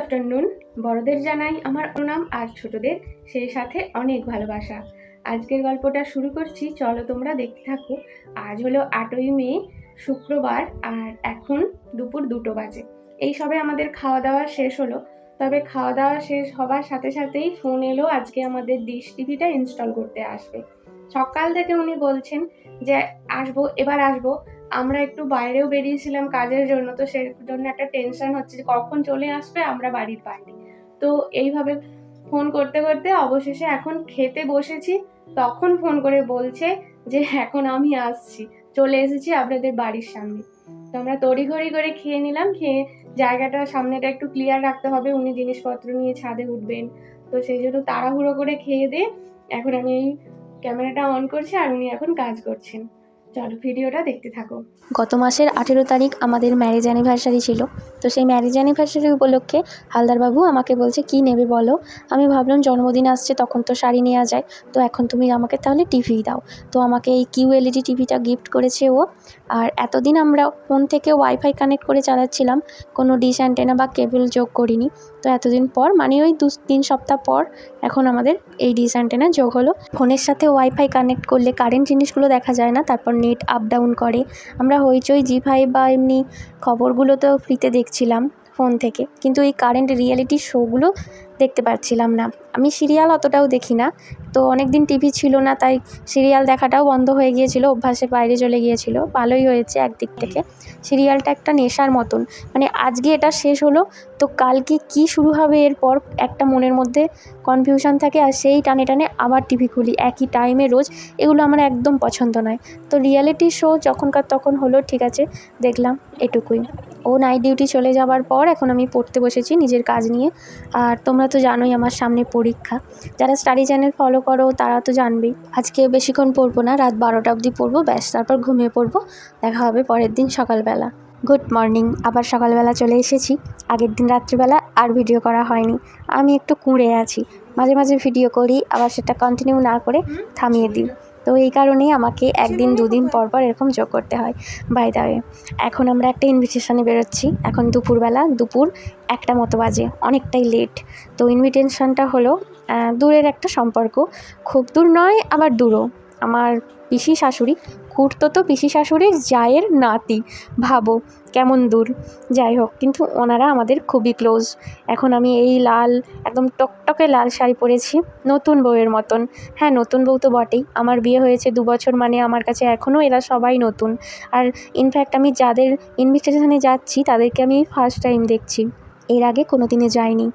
Afternoon. বড়দের জানাই আমার প্রণাম আর ছোটদের সেই সাথে অনেক ভালোবাসা। আজকের গল্পটা শুরু করছি, চলো তোমরা দেখতে থাকো। আজ হলো 8ই মে, শুক্রবার, আর এখন দুপুর 2টো বাজে। এই সবে আমাদের খাওয়া দাওয়া শেষ হলো। তবে খাওয়া দাওয়া শেষ হবার সাথে সাথেই ফোন এলো আজকে আমাদের ডিশ টিভিটা ইনস্টল করতে আসবে। সকাল থেকে উনি বলছেন যে আসবো, এবার আসবো। আমরা একটু বাইরেও বেরিয়েছিলাম কাজের জন্য, তো সেই জন্য একটা টেনশন হচ্ছে যে কখন চলে আসবে আমরা বাড়ির বাইরে। তো এইভাবে ফোন করতে করতে অবশেষে এখন খেতে বসেছি, তখন ফোন করে বলছে যে এখন আমি আসছি, চলে এসেছি আপনাদের বাড়ির সামনে। তো আমরা তড়িঘড়ি করে খেয়ে নিলাম। খেয়ে জায়গাটা সামনেটা একটু ক্লিয়ার রাখতে হবে, উনি জিনিসপত্র নিয়ে ছাদে উঠবেন, তো সেই জন্য তাড়াহুড়ো করে খেয়ে দিয়ে এখন আমি এই ক্যামেরাটা অন করছি আর উনি এখন কাজ করছেন। চলো ভিডিওটা দেখতে থাকো। গত মাসের 18 তারিখ আমাদের ম্যারেজ অ্যানিভার্সারি ছিল। তো সেই ম্যারেজ অ্যানিভার্সারি উপলক্ষে হালদারবাবু আমাকে বলছে কি নেবে বলো। আমি ভাবলাম জন্মদিন আসছে, তখন তো শাড়ি নেওয়া যায়, তো এখন তুমি আমাকে তাহলে টিভি দাও। তো আমাকে এই QLED টিভিটা গিফট করেছে ও। আর এতদিন আমরা ফোন থেকে ওয়াইফাই কানেক্ট করে চালাচ্ছিলাম, কোনো ডিশ অ্যান্টেনা বা কেবল যোগ করিনি। তো এতদিন পর, মানে ওই 2-3 সপ্তাহ পর এখন আমাদের এই ডিশ অ্যান্টেনা যোগ হলো। ফোনের সাথে ওয়াইফাই কানেক্ট করলে কারেন্ট জিনিসগুলো দেখা যায় না, তারপর নেট আপ ডাউন করে। আমরা হইচই, জি5 বা এমনি খবরগুলো তো ফ্রিতে দেখছিলাম ফোন থেকে, কিন্তু এই কারেন্ট রিয়েলিটি শোগুলো দেখতে পাচ্ছিলাম না। আমি সিরিয়াল অতটাও দেখি না, তো অনেক দিন টিভি ছিল না, তাই সিরিয়াল দেখাটাও বন্ধ হয়ে গিয়েছিল, অভ্যাসের বাইরে চলে গিয়েছিল। ভালোই হয়েছে একদিক থেকে, সিরিয়ালটা একটা নেশার মতন। মানে আজকে এটা শেষ হলো, তো কালকে কি শুরু হবে এরপর একটা মনের মধ্যে কনফিউশন থাকে, আর সেই টানে টানে আবার টিভি খুলি একই টাইমে রোজ। এগুলো আমার একদম পছন্দ নয়। তো রিয়েলিটি শো যখনকার তখন হলো, ঠিক আছে, দেখলাম, এটুকুই। ও নাইট ডিউটি চলে যাবার পর এখন আমি পড়তে বসেছি নিজের কাজ নিয়ে। আর তোমরা তো জানোই আমার সামনে পরীক্ষা। যারা স্টাডি চ্যানেল ফলো করো তারা তো জানবেই। আজকে বেশিক্ষণ পড়বো না, রাত 12টা অবধি পড়বো, ব্যাস, তারপর ঘুমিয়ে পড়বো। দেখা হবে পরের দিন সকালবেলা। Good morning. আবার সকালবেলা চলে এসেছি। আগের দিন রাত্রিবেলা আর ভিডিও করা হয়নি, আমি একটু কুঁড়ে আছি। মাঝে মাঝে ভিডিও করি, আবার সেটা কন্টিনিউ না করে থামিয়ে দিই। তো এই কারণেই আমাকে একদিন দুদিন পর পর এরকম যোগ করতে হয়। বাই দ্য ওয়ে, এখন আমরা একটা ইনভিটেশনে বেরোচ্ছি। এখন দুপুরবেলা, দুপুর 1টা মতো বাজে, অনেকটাই লেট। তো ইনভিটেশনটা হলো দূরের একটা সম্পর্ক, খুব দূর নয় আবার দূরও। আমার পিসি শাশুড়ি, খুড়তো পিসি শাশুড়ির জায়ের নাতি, ভাবো কেমন দূর। যাই হোক, কিন্তু ওনারা আমাদের খুবই ক্লোজ। এখন আমি এই লাল, একদম টকটকে লাল শাড়ি পরেছি, নতুন বউয়ের মতন। হ্যাঁ, নতুন বউ তো বটেই, আমার বিয়ে হয়েছে 2 বছর, মানে আমার কাছে এখনও এরা সবাই নতুন। আর ইনফ্যাক্ট আমি যাদের ইনভিটেশনে যাচ্ছি তাদেরকে আমি ফার্স্ট টাইম দেখছি, এর আগে কোনো দিনে যাইনি।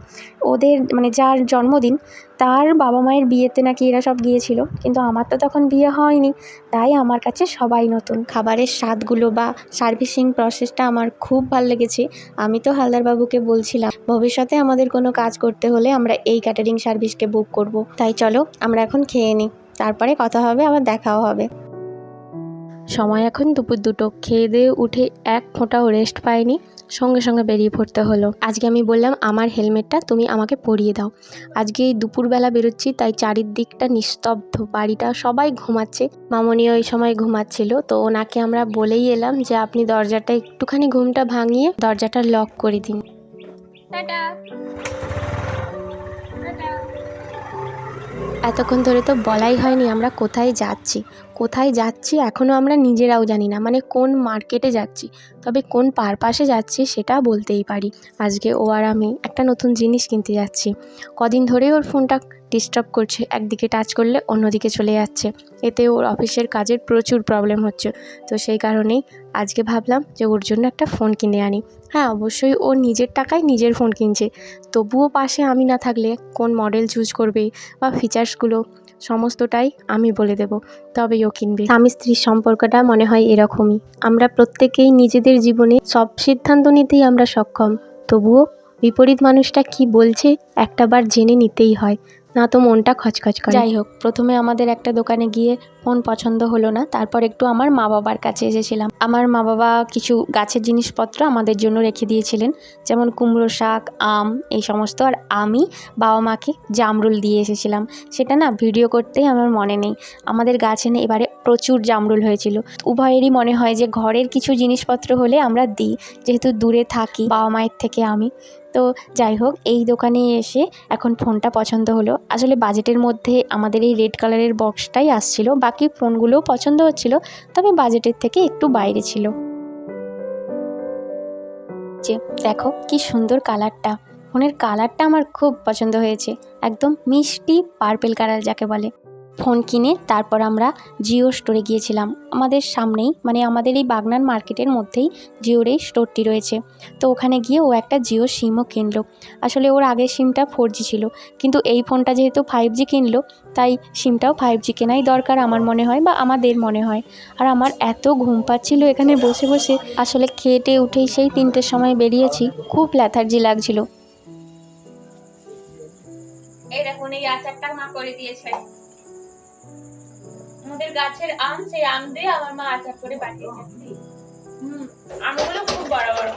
ওদের মানে যার জন্মদিন, তার বাবা মায়ের বিয়েতে নাকি এরা সব গিয়েছিল, কিন্তু আমার তো তখন বিয়ে হয়নি, তাই আমার কাছে সবাই নতুন। খাবারের স্বাদগুলো বা সার্ভিসিং প্রসেসটা আমার খুব ভালো লেগেছে। আমি তো হালদারবাবুকে বলছিলাম ভবিষ্যতে আমাদের কোনো কাজ করতে হলে আমরা এই ক্যাটারিং সার্ভিসকে বুক করব। তাই চলো আমরা এখন খেয়ে নিই, তারপরে কথা হবে, আবার দেখাও হবে। সময় এখন দুপুর 2টো। খেয়ে দিয়ে উঠে এক ফোঁটাও রেস্ট পাইনি, সঙ্গে সঙ্গে বেরিয়ে পড়তে হলো। আজকে আমি বললাম আমার হেলমেটটা তুমি আমাকে পরিয়ে দাও। আজকে এই দুপুরবেলা বেরোচ্ছি, তাই চারিদিকটা নিস্তব্ধ, বাড়িটা সবাই ঘুমাচ্ছে। মামনি ওই সময় ঘুমাচ্ছিল, তো ওনাকে আমরা বলেই এলাম যে আপনি দরজাটা একটুখানি ঘুমটা ভাঙিয়ে দরজাটা লক করে দিন। টাটা। এতক্ষণ ধরে তো বলাই হয়নি আমরা কোথায় যাচ্ছি এখনও আমরা নিজেরাও জানি না, মানে কোন মার্কেটে যাচ্ছি, তবে কোন পারপাসে যাচ্ছি সেটা বলতেই পারি। আজকে ও আর আমি একটা নতুন জিনিস কিনতে যাচ্ছি। কদিন ধরেই ওর ফোনটা ডিস্টার্ব করছে, একদিকে টাচ করলে অন্যদিকে চলে যাচ্ছে, এতে ওর অফিসের কাজের প্রচুর প্রবলেম হচ্ছে। তো সেই কারণেই আজকে ভাবলাম যে ওর জন্য একটা ফোন কিনে আনি। হ্যাঁ, অবশ্যই ও নিজের টাকায় নিজের ফোন কিনছে, তবুও পাশে আমি না থাকলে কোন মডেল চুজ করবে বা ফিচার্সগুলো সমস্তটাই আমি বলে দেব, তবেই ও কিনবে। স্বামী স্ত্রীর সম্পর্কটা মনে হয় এরকমই। আমরা প্রত্যেকেই নিজেদের জীবনে সব সিদ্ধান্ত নিতেই আমরা সক্ষম, তবুও বিপরীত মানুষটা কি বলছে একটাবার জেনে নিতেই হয়, না তো মনটা খচখচ করে। যাই হোক, প্রথমে আমাদের একটা দোকানে গিয়ে ফোন পছন্দ হলো না। তারপর একটু আমার মা বাবার কাছে এসেছিলাম। আমার মা বাবা কিছু গাছের জিনিসপত্র আমাদের জন্য রেখে দিয়েছিলেন, যেমন কুমড়ো শাক, আম, এই সমস্ত। আর আমি বাবা মাকে জামরুল দিয়ে এসেছিলাম। সেটা না ভিডিও করতেই আমার মনে নেই। আমাদের গাছে না এবারে প্রচুর জামরুল হয়েছিল। উভয়েরই মনে হয় যে ঘরের কিছু জিনিসপত্র হলে আমরা দিই, যেহেতু দূরে থাকি বাবা মায়ের থেকে আমি। তো যাই হোক, এই দোকানে এসে এখন ফোনটা পছন্দ হলো। আসলে বাজেটের মধ্যে আমাদের এই রেড কালারের বক্সটাই আসছিল, বাকি ফোনগুলোও পছন্দ হচ্ছিল, তবে বাজেটের থেকে একটু বাইরে ছিল। যে দেখো কি সুন্দর কালারটা, ফোনের কালারটা আমার খুব পছন্দ হয়েছে, একদম মিষ্টি পার্পেল কালার যাকে বলে। ফোন কিনে তারপর আমরা জিও স্টোরে গিয়েছিলাম। আমাদের সামনেই, মানে আমাদের এই বাগনান মার্কেটের মধ্যেই জিওর এই স্টোরটি রয়েছে। তো ওখানে গিয়ে ও একটা জিও সিমও কিনলো। আসলে ওর আগের সিমটা 4G ছিল, কিন্তু এই ফোনটা যেহেতু 5G কিনলো, তাই সিমটাও 5G কেনাই দরকার আমার মনে হয়, বা আমাদের মনে হয়। আর আমার এত ঘুম পাচ্ছিল এখানে বসে বসে, আসলে খেটে উঠেই সেই 3টের সময় বেরিয়েছি, খুব ল্যাথার্জি লাগছিল। এই দেখুন, এই আচারটা মা করে দিয়েছে। আমাদের গাছের আম, সেই আম দিয়ে আমার মা আচার করে পাঠিয়েছে। আমগুলো খুব বড় বড়,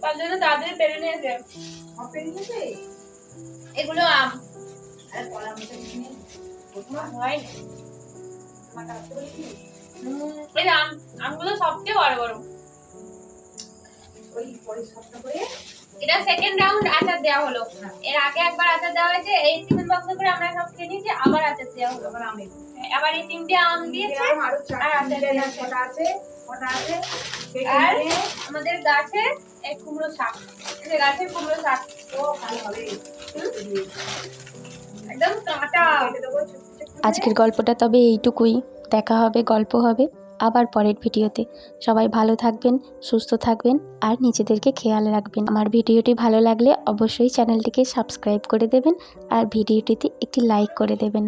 তার জন্য দাদুর পেরে নিয়েছে। এগুলো আম হয় এই আমগুলো সবচেয়ে বড় বড়। এটা সেকেন্ড রাউন্ড আচার দেওয়া হলো। এর আগে একবার আচার দেওয়া হয়েছে, এই টিফিন বক্সে করে আমরা সব খেয়ে নিয়েছি, আবার আচার দেওয়া হলো। আবার এই 3টে আম দিয়েছে আর আচার দিয়েছে। আর আমাদের গাছে এই কুমড়ো শাক, এই গাছের কুমড়ো শাক একদম কাঁটা। আজকের গল্পটা তবে এইটুকুই। দেখা হবে, গল্প হবে আবার পরের ভিডিওতে। সবাই ভালো থাকবেন, সুস্থ থাকবেন, আর নিজেদেরকে খেয়াল রাখবেন। আমার ভিডিওটি ভালো লাগলে অবশ্যই চ্যানেলটিকে সাবস্ক্রাইব করে দেবেন, আর ভিডিওটিতে একটি লাইক করে দেবেন।